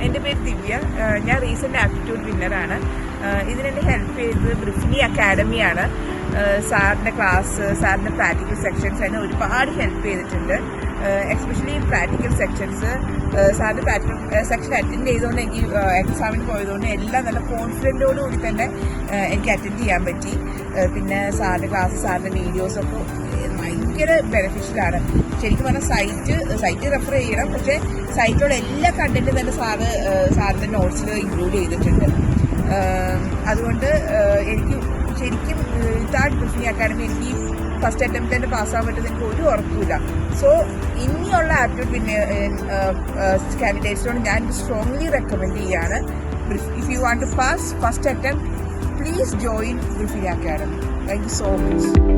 എൻ്റെ പേര് ദിവ്യ. ഞാൻ റീസെൻ്റ് ആപ്റ്റിറ്റ്യൂഡ് വിന്നറാണ്. ഇതിനെന്നെ ഹെൽപ്പ് ചെയ്തത് ബ്രിഫിനി അക്കാഡമിയാണ്. സാറിൻ്റെ ക്ലാസ്, സാറിൻ്റെ പ്രാക്ടിക്കൽ സെക്ഷൻസ് അതിനെ ഒരുപാട് ഹെൽപ്പ് ചെയ്തിട്ടുണ്ട്. എസ്പെഷ്യലി പ്രാക്ടിക്കൽ സെക്ഷൻസ്, സാറിൻ്റെ പ്രാക്ടിക്കൽ സെക്ഷൻ അറ്റൻഡ് ചെയ്തുകൊണ്ട് എനിക്ക് എക്സാമിന് പോയതുകൊണ്ട് എല്ലാം നല്ല കോൺഫിഡൻറ്റോടുകൂടി തന്നെ എനിക്ക് അറ്റൻഡ് ചെയ്യാൻ പറ്റി. പിന്നെ സാറിൻ്റെ ക്ലാസ്, സാറിൻ്റെ വീഡിയോസൊക്കെ ഭയങ്കര ബെനിഫിഷ്യലാണ്. ശരിക്കും പറഞ്ഞാൽ സൈറ്റ് റെഫർ ചെയ്യണം, പക്ഷേ സൈറ്റിലുള്ള എല്ലാ കണ്ടന്റും തന്നെ സാറിൻ്റെ നോട്ട്സിൽ ഇൻക്ലൂഡ് ചെയ്തിട്ടുണ്ട്. അതുകൊണ്ട് എനിക്ക് ശരിക്കും വിത്തൗട്ട് ബ്രിഫിനി അക്കാഡമി എനിക്ക് ഫസ്റ്റ് അറ്റംപ്റ്റ് തന്നെ പാസ്സാകാൻ പറ്റുന്നത് എനിക്ക് ഒരു ഉറപ്പില്ല. സോ ഇനിയുള്ള ആപ്റ്റിറ്റ്യൂഡ് കാൻഡിഡേറ്റ്സിനോട് ഞാൻ സ്ട്രോങ്ലി റെക്കമെൻഡ് ചെയ്യാണ്. If you want to pass first attempt, please join ബ്രിഫിനി academy. Thank you so much.